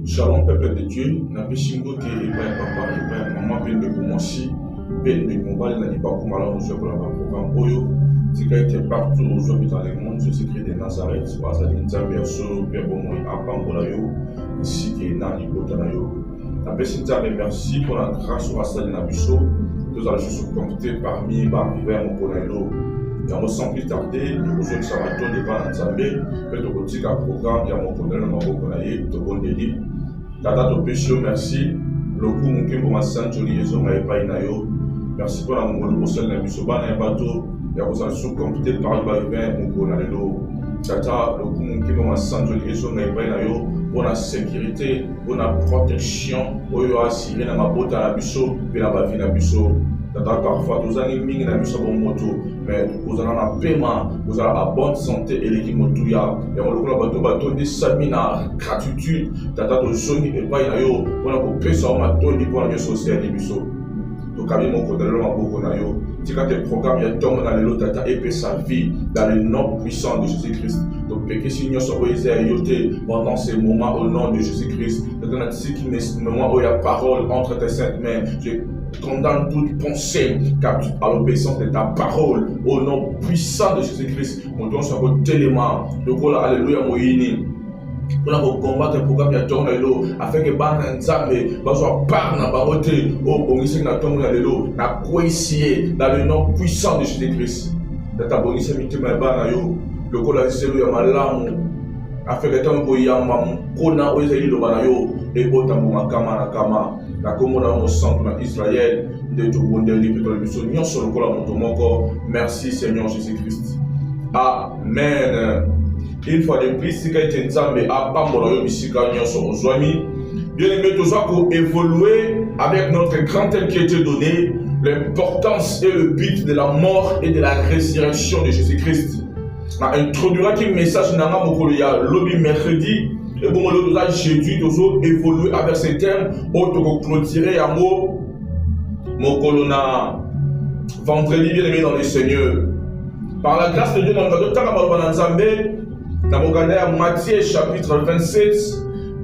Shalom, peuple de Dieu. N'empêche pas papa et maman peine de commencer. Peine de combattre n'a pas comme alors nous sommes pour le programme Oyo. C'est qu'il était partout aujourd'hui dans le monde. Jésus-Christ de Nazareth. Wazali Nzambe so Père Bomo Apambola yo. Ici qui est Nani Botanayo. N'empêche Nzambe merci pour la grâce au Rasta de Nabiso. Nous allons juste compter parmi Barriver Mokonelo. Et sans plus tarder, nous allons savoir de pas Nzambe. Peut-être que tu as un programme, il y a mon Mokonelo, Mokonaye, Tobon Deli. Tata to péché, merci. Le coup, mon kimo ma sainte jolie et son maïpa inayo. Merci pour la mongolo pour celle de Misoba na bateau. Il y a besoin de sous-compter par le barrière, mon konalelo. Tata, le coup, mon kimo ma sainte jolie et son maïpa inayo. Pour la sécurité, pour la protection. Pour y assurer na ma botte à la biso, puis la bavie na biso. Tata, parfois, nous allons mingi na biso bon moto. Mais vous allez en paiement, vous allez en bonne santé et l'équipe motuya. Et on le bateau de Samina, gratitude. Tata to zoni et pas inayo. On a pour payer ça, on m'a donné pour la société de biso. Donc, quand mon côté de l'homme, si quand tes programmes, il y a tombe dans le tata et sa vie dans le nom puissant de Jésus-Christ. Donc, que si nous sommes pendant ces moments au nom de Jésus-Christ, c'est qui me moment où il y a parole entre tes saintes mains. Je condamne toute pensée captive à l'obéissance de ta parole au nom puissant de Jésus-Christ. Mon don soit votre élément. Donc, alléluia, Moïni. Pour combattre le programme de Tornado, afin que Ban Nzambe soit par na baroté au ministère de Tornado, na coïncier dans le nom puissant de Jésus-Christ. De ta bonne sémité, ma banayo, le cola zélo ya malamu, afin que tant que yama, kona oezeli lo banayo, et otambo makama na kama, na komona mo centre na Israël, de tout bon délit, peut-être le sonnion sur le cola montomoko. Merci Seigneur Jésus-Christ. Amen. Une fois de plus, si quelqu'un Nzambe a pas mon misika nyonso ozwami, bien aimé, tout ça pour évoluer avec notre grande inquiétude donnée, l'importance et le but de la mort et de la résurrection de Jésus-Christ. On introduira un message dans le lobby mercredi, et bon, le jeudi, nous évoluer avec ces thèmes, auto clôturer à mot, mon colonna, vendredi, bien aimé dans le Seigneur. Par la grâce de Dieu, dans le temps à Nzambe, dans Matthieu chapitre 27,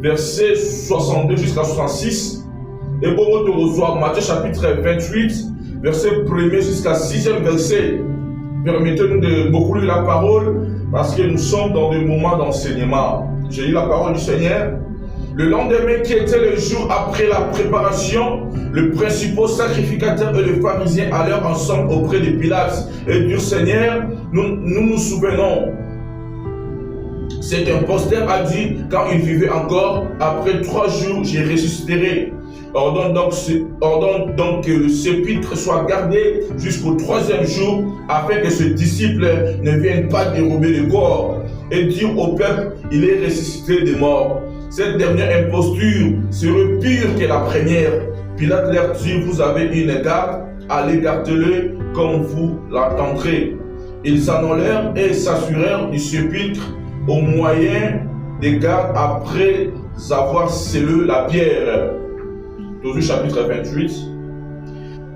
verset 62 jusqu'à 66. Et pour nous reçoit Matthieu chapitre 28, verset 1er jusqu'à 6e verset. Permettez-nous de beaucoup lire la parole parce que nous sommes dans des moments d'enseignement. J'ai lu la parole du Seigneur. Le lendemain qui était le jour après la préparation, le principal sacrificateur et le pharisien allèrent ensemble auprès de Pilate et du Seigneur. Nous souvenons. Cet imposteur a dit, quand il vivait encore, après 3 jours, j'ai ressuscité. Ordonne donc que le sépulcre soit gardé jusqu'au 3e jour, afin que ce disciple ne vienne pas dérober le corps et dire au peuple, il est ressuscité des morts. Cette dernière imposture serait pire que la première. Pilate leur dit, vous avez une garde, allez garder-le comme vous l'entendrez. Ils s'en allèrent et s'assurèrent du sépulcre au moyen des gardes après avoir scellé la pierre. Toujours chapitre 28.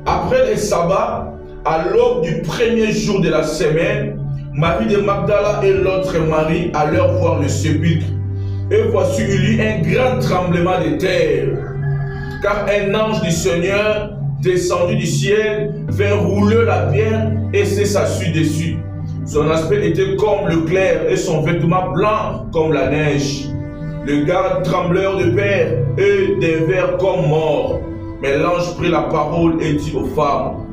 Après les sabbats, à l'aube du premier jour de la semaine, Marie de Magdala et l'autre Marie allèrent voir le sépulcre. Et voici il y eut un grand tremblement de terre, car un ange du Seigneur, descendu du ciel, vint rouler la pierre et s'assit dessus. Son aspect était comme le clair et son vêtement blanc comme la neige. Les gardes tremblèrent de peur et devinrent comme morts. Mais l'ange prit la parole et dit aux femmes,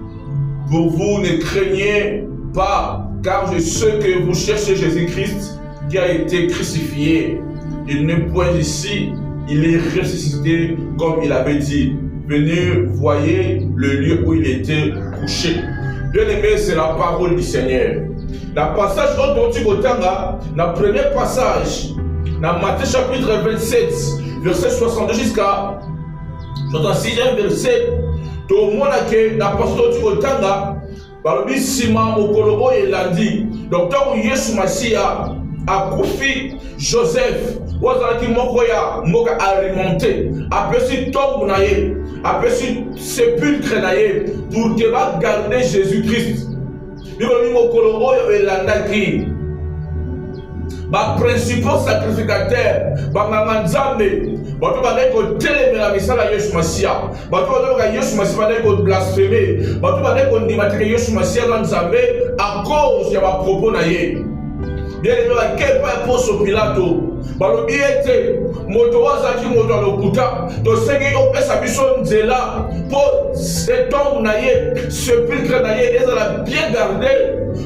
pour vous ne craignez pas, car je sais que vous cherchez Jésus-Christ qui a été crucifié. Il n'est point ici, il est ressuscité comme il avait dit. Venez, voyez le lieu où il était couché. Bien aimé, c'est la parole du Seigneur. Le passage dont tu as le premier passage, dans Matthieu chapitre 27, verset 62 jusqu'à 66e verset, tout le monde a que la pasteur tu as par le Sima Mokolo et lundi. Donc, tant que Yesu Massia a confié Joseph, Wazalaki Mokoya, Moka alimenté, après si tombe naïe, après si sépulcre naïe, pour que va garder Jésus-Christ. ba principaux sacrificateurs banganga nzambe bato bazali kotelemela misala ya Yesu Masiya, bato bazaloka Yesu Masiya bazali koblaspheme, bato bazali kondima teke Yesu Masiya aza nzambe à cause ya bapropos na ye. Bien aimé bakepa ya Ponce Pilato balobi ete moto azalaki moto ya lokuta tosengi opesa biso nzela mpo etongo na ye sepulcre na ye ezala bien gardé,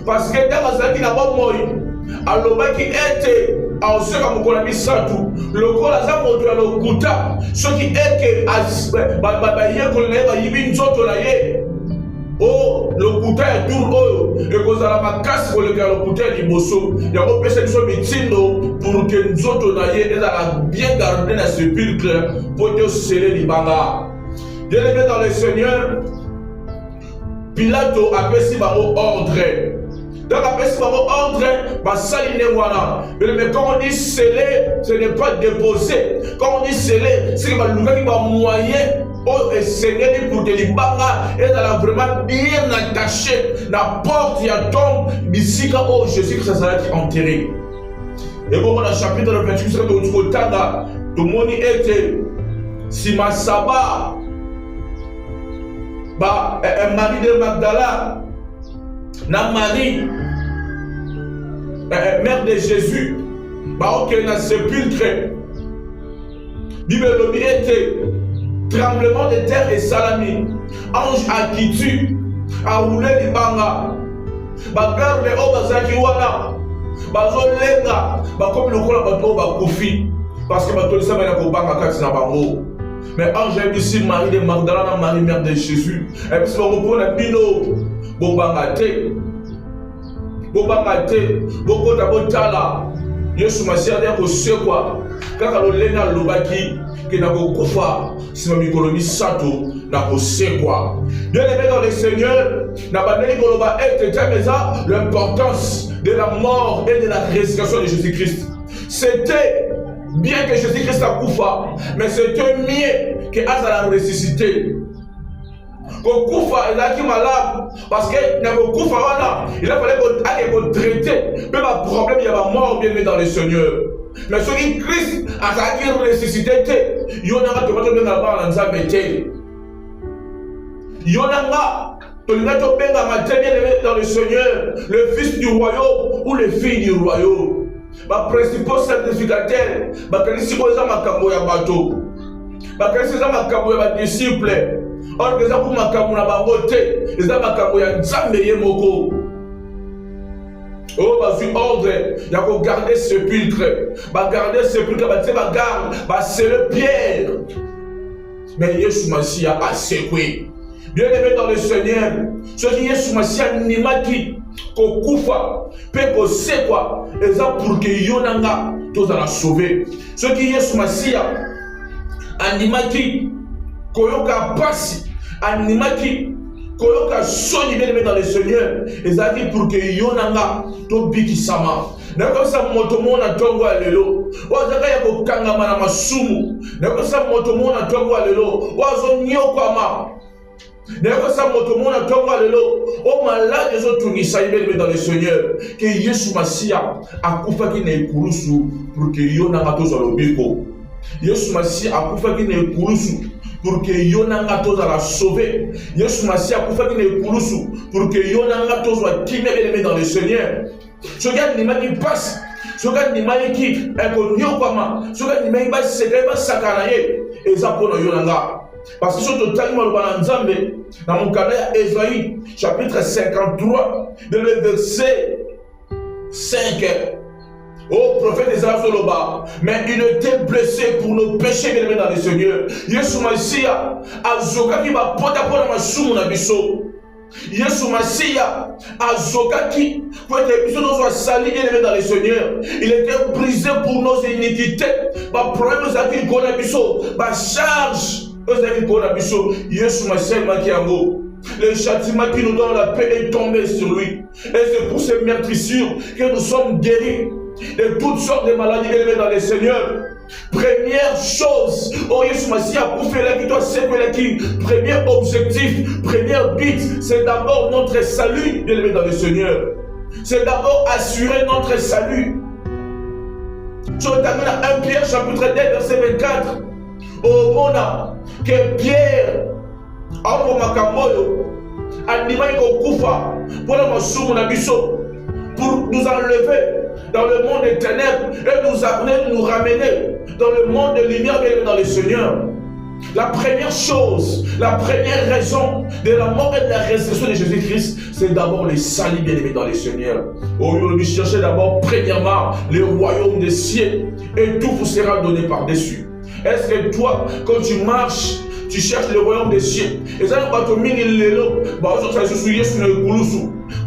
parce que ntango azalaki na bomoi alobaki ete aoseka mokolo ya misato lokola aza moto ya lokuta soki eke bayekoli na ye bayibi nzoto na ye o lokuta ya tour oyo ekozala makasi koleka ya lokuta ya liboso yango pesa biso mitindo pour ke nzoto na ye ezala bien gardé na sepulcre mpo te osele libanga. Bien-aimé dans le Seigneur, Pilato apesi bango ordre. Donc apesi bango ordre basali ne wana. Mais quand on dit sceller, ce n'est pas déposer. Quand on dit sceller, c'est que balukaki ba moyen oh Seigneur pour que libanga est vraiment bien attaché la porte ya tombe bisika oh Jésus-Christ sera enterré. Et bon, dans le chapitre 28, c'est que tout tanga tout le monde était si ma saba ba Marie de Magdala na Marie mère de Jésus ba ok na sépulcre Bible lobi était tremblement de terre et salami ange akitu a roulé libanga bagarde o bazaki wana bazolenga bakomi lokola bato bakufi parce que bato lisa bana kobanga kati na bango. Mais ange ici Marie de Magdala, Marie mère de Jésus, et puis on reprend la bino bobangate bokota botala Yesu Masiya ya kosekwa kaka lolenga lobaki ke na kokufa sima mikolo misato na kosekwa. Bien aimé dans le Seigneur, na bandeli koloba ete tameza l'importance de la mort et de la résurrection de Jésus-Christ. C'était bien que Jésus-Christ a koufa, mais c'était mieux que Azala ressuscité. Quand koufa il a qui malade parce que n'a koufa wana il a fallu qu'on traiter même un problème il y a pas mort bien dans le Seigneur. Mais celui Christ a qui ressuscité il y en a qui vont dans la nzambe té. Il y en a qui vont dans le Seigneur, le fils du royaume ou les filles du royaume. Ba principaux sacrificateurs bakanisi koza makambo ya bato bakanisi za makambo ya badisciple or eza ku makambo na bango te eza makambo ya nzambe ye moko. Oh bazwi ordre ya ko garder sepulcre bagarder sepulcre batie bagarde basele pierre mais Yesu Masiya a secoué. Bien aimé dans le Seigneur, ce qui Yesu Masiya nimaki kokufa pe kosekwa eza pour que yonanga tozala sauver. Ce qui Yesu Masiya animaki koyoka pasi animaki koyoka soni bien aimé dans le Seigneur eza pour que yonanga to bikisama. Nakosa moto mona tongo alelo wazaka ya kokangama na masumu nakosa moto mona tongo alelo wazo nyokwama nakosa moto mona tongo alelo o malade ezotungisa ibelebe dans le Seigneur que Yesu Masiya akufaki na ekurusu pour que yonanga tozala lobiko. Yesu Masiya akufaki na ekurusu pour que yonanga tozala sauver. Yesu Masiya akufaki na ekurusu pour que yonanga tozala kimebelebe dans le Seigneur. Ce gars n'est pas qui passe, ce gars n'est pas qui est connu comme ce gars n'est pas secret, pas sakanaye, et ça pour nous yonanga. Parce que sur le totalement le Nzambe, dans mon canal Ésaïe, chapitre 53, de le verset 5. Oh prophète Esaïe Zoloba, mais il était blessé pour nos péchés bien dans le Seigneur. Yesu Masiya azoka qui va porter pour la masumu na biso. Yesu Masiya azokaki pour être biso nous soit sali et dans le Seigneur. Il était brisé pour nos iniquités. Ba problème ça qui connaît biso, ba charge osaki connaît biso. Yesu Masiya makiango. Le châtiment qui nous donne la paix est tombé sur lui. Et c'est pour ces meurtrissures que nous sommes guéris de toutes sortes de maladies élevées dans le Seigneur. Première chose, oh Yesu Masiya, pour faire la qui doit servir la qui. Premier objectif, première but, c'est d'abord notre salut élevé dans le Seigneur. C'est d'abord assurer notre salut. Tu termines à 1 Pierre chapitre 2 verset 24. Au monde que Pierre a pour Makamoyo, animé au Koufa, pour la Masumu Nabiso, pour nous enlever dans le monde des ténèbres et nous amener, nous ramener dans le monde de lumière et dans le Seigneur. La première chose, la première raison de la mort et de la résurrection de Jésus-Christ, c'est d'abord les salut bien-aimés dans le Seigneur. Au lieu de chercher d'abord, premièrement, le royaume des cieux et tout vous sera donné par-dessus. Est-ce que toi, quand tu marches, tu cherches le royaume des cieux? Et ça, tu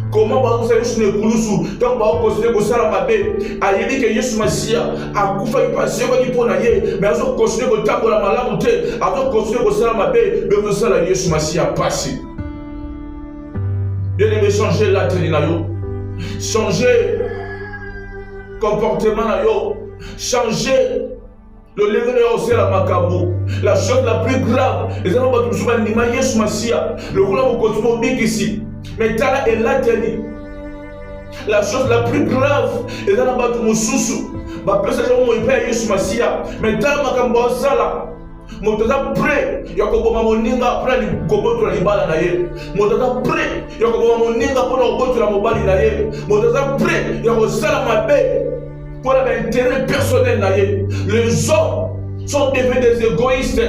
comment vous savez que vous donc vous considérez que ça la mabe ayebi que Yesu Masia a kufa ipasi ko ni pona ye mais vous considérez que tango la malamu te vous considérez que ça la mabe mais vous ça la Yesu Masia passé. Bien aimé, changer la tenue na yo, changer comportement na yo, changer le lever de hausser la macabre. La chose la plus grave, les gens vont toujours dire Yesu Masia, le rôle vous continuez big ici. Mais Tala est là, tenu. La chose la plus grave, et dans la bataille, mon sous-sous, ma personne, mon père, Yesu Masia, mais Tala Makambo Sala, mon tata prêt, Yakobo Mamoninga, prêt, Kobo to la Libala Naye, mon tata prêt, Yakobo Mamoninga, pour la Kobo to la Mobali Naye, mon tata prêt, Yakobo Sala Mabé, pour l'intérêt personnel Naye. Les hommes sont devenus des égoïstes,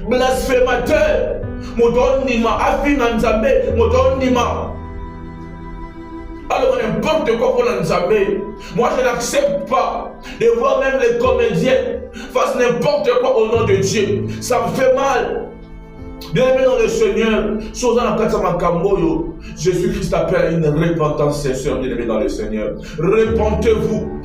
blasphémateurs. Modonima, Afina Nzambe, Modonima. Alors n'importe quoi pour Nzambe. Moi je n'accepte pas de voir même les comédiens fassent n'importe quoi au nom de Dieu. Ça me fait mal. Bien-aimé dans le Seigneur, chose dans la Katama Kamboyo, Jésus-Christ appelle une repentance sincère, bien-aimé dans le Seigneur. Repentez-vous,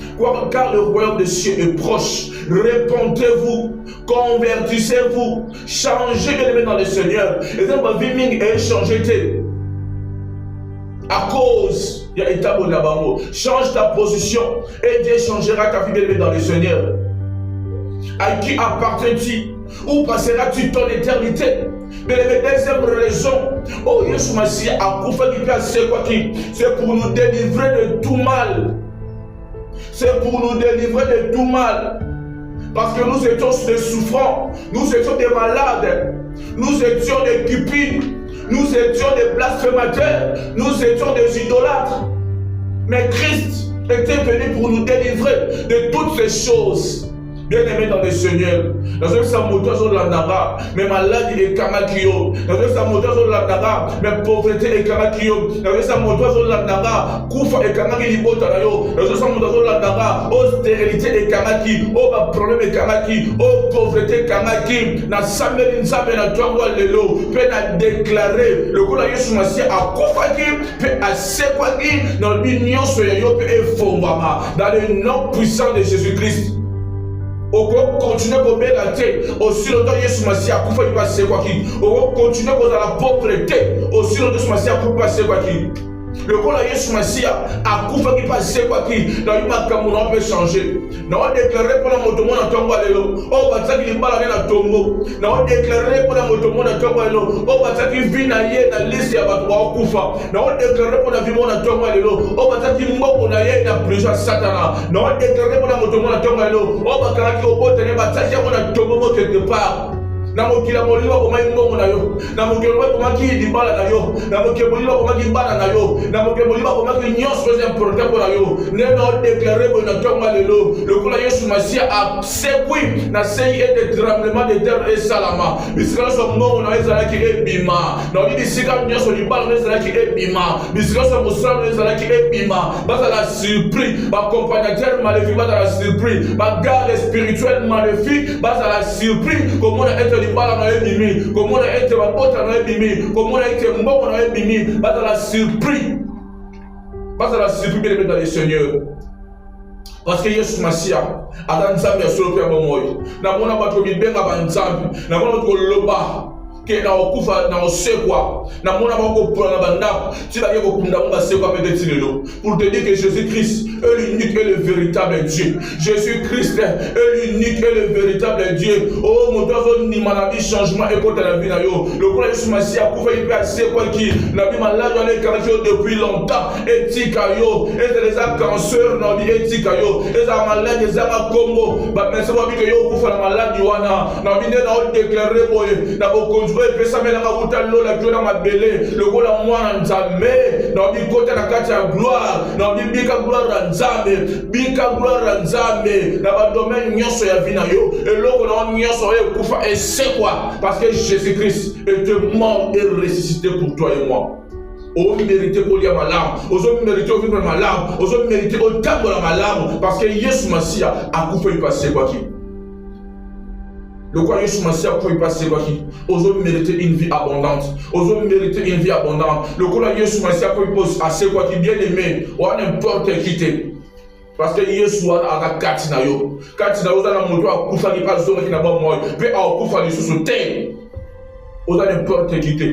car le royaume des cieux est proche. Repentez-vous, convertissez-vous, changez, bien-aimé dans le Seigneur. Et dans ma vie, ming est changé. À cause, il y a état de la bango. Change ta position et Dieu changera ta vie, bien-aimé dans le Seigneur. À qui appartiens-tu? Où passeras-tu ton éternité? Mais la deuxième raison, oh Yesu Masia a c'est pour nous délivrer de tout mal. C'est pour nous délivrer de tout mal. Parce que nous étions des souffrants, nous étions des malades, nous étions des cupides, nous étions des blasphémateurs, nous étions des idolâtres. Mais Christ était venu pour nous délivrer de toutes ces choses. Bien-aimé dans le Seigneur, dans un samoto sur la nara, mais maladie et kamakio, dans un samoto sur la nara, mais pauvreté et kamakio, dans un samoto sur la nara, koufa et kamaki libota nayo, dans un samoto sur la nara, oh stérilité et kamaki, oh ma problème et kamaki, oh pauvreté et kamaki, na samedi nzambe na twangwa lelo, pe na déclarer, le coup la Yesu Masia a koufaki, pe a sekwaki, dans l'union soyo pe e fombama, dans le nom puissant de Jésus-Christ. On continue à bégater aussi longtemps Yesu Masia a coupé passer quoi qui. On continue à la pauvreté aussi longtemps Yesu Masia a coupé passer quoi qui. Le coup là Yesu Masia a coupé passer quoi qui. Dans une marque on peut changer. Nous avons déclaré pour la moto mon tombe lelo. Oh bataki libala na tombo. Nous avons déclaré pour la moto mon tombe lelo. Oh bataki vit na ye na liste ya batu wa kufa. Nous avons déclaré pour la vie mon tombe lelo. Oh bataki mboko na ye na prison satana. Nous avons déclaré pour la moto mon tombe lelo. Oh bakaki obote ne bataki mon tombo quelque part. Namokila molima koma mbongo na yo, namokila molima koma ki libala na yo, namokila molima koma ki bala na yo, namokila molima koma ki nyonso c'est important pour na yo. Neno déclaré pour notre tombe lelo, le coup la Yesu Masia a séqué na sei et de tremblement de terre et salama. Bisika so mbongo na ezala ki ebima, na bi bisika nyonso libala na ezala ki ebima, bisika so mosala na ezala ki ebima. Basa la surprise, ba accompagnateur maléfique basa la surprise, ba garde spirituel maléfique basa la surprise. Comment être libala na ebimi, comment être babota na ebimi, comment être mbongo na ebimi, basa la surprise. Basa la surprise bien dans le Seigneur. Parce que Yesu Masia a dans Nzambe ya solo pe bomoyo. Na mona bato bibenga ba Nzambe, na mona to loba. que na okufa na osekwa na mona bako pour na banda tu vas ko kunda mo basekwa peut-être pour te dire que Jésus-Christ est l'unique et le véritable Dieu. Jésus-Christ est l'unique et le véritable Dieu. Oh mon Dieu, ni maladie changement et contre la vie na yo. Le quoi Jésus Messie a kufa il peut asekwa qui na bi malade on est caractère depuis longtemps et tikayo et les cancer na bi et tikayo et za malade za Congo ba mais c'est pas que yo kufa la maladie wana na bi na déclarer boye na bo conduire pesa mena ka butalo la jona mabele le ko la mwana nzambe na bi kota na kati ya gloire na bi bika gloire nzambe bika gloire nzambe na ba domaine nyonso ya vie na yo et loko na nyonso e kufa et c'est quoi parce que Jésus-Christ est mort et ressuscité pour toi et moi. On mérite qu'on y a ma larme, on mérite qu'on vivre ma larme, on mérite qu'on tambour ma larme parce que Jésus Messie a coupé le passé quoi qui. Le quoi Jésus Messie a coupé le passé quoi qui. On mérite une vie abondante, on mérite une vie abondante. Le quoi Jésus Messie a coupé le passé quoi qui bien aimé, on n'importe qui t'es. Parce que Yesu a kati na yo za na moto akufa ni pas zoma ki na ba moyo pe a okufa ni susu te oza n'importe qui te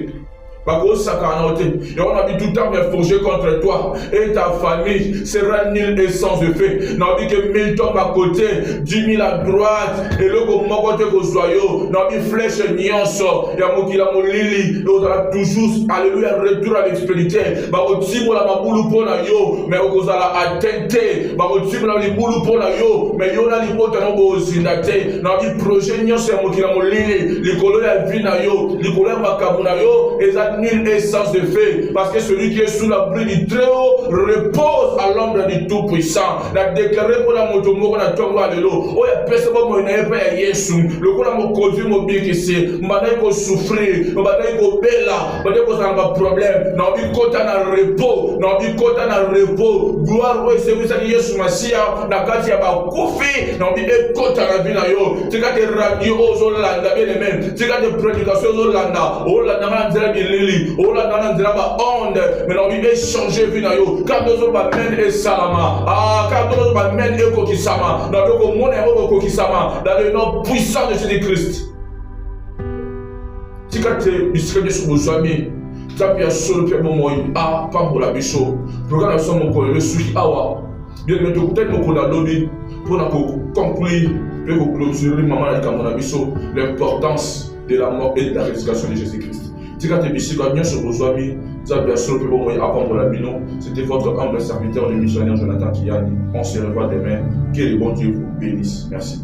Bako sakana ote et on a dit tout le temps mais forger contre toi et ta famille sera nul et sans effet. On a dit que 1000 tombent à côté, 10 000 à droite et le comment côté ko soyo on a dit flèche nyonso ya mokila molili et on a toujours alléluia retour à l'expédition bako timola mabulu pona yo mais okozala atteinte bako timola libulu pona yo mais yo na libota no bozinda te on a dit projet nyonso ya mokila molili likolo ya vie na yo likolo ya makamu na yo nul et sans effet, parce que celui qui est sous l'abri du Très-Haut repose à l'ombre du Tout-Puissant. La déclaré pour la motomoko na tongo alelo. Oh ya pesa ba mo na epa ya Yesu. Le ko na mo conduire mo bien que c'est. Mbana ko souffrir, mbana ko bela, mbana ko ça ba problème. Na bi kota na repos, na bi kota na repos. Gloire au service de Yesu Masia na kati ya ba kufi, na bi e kota na bina yo. Tika te radio ozolanda bien amen. Tika te prédication ozolanda. Oh la na nzela bi oh là dans la onde mais on vient changer vie na yo quand nous va men et salama quand nous va men et kokisama dans le monde et kokisama dans le nom puissant de Jésus-Christ tikate bisque sur vos amis tapia sur le peuple moi pambola biso programme son mon le sushi awa bien mais tout peut-être mon la lobby pour conclure pour clôturer maman la kamona biso l'importance de la mort et de la résurrection de Jésus-Christ. C'était votre humble serviteur, le missionnaire Jonathan Kiani. On se revoit demain. Que le bon Dieu vous bénisse. Merci.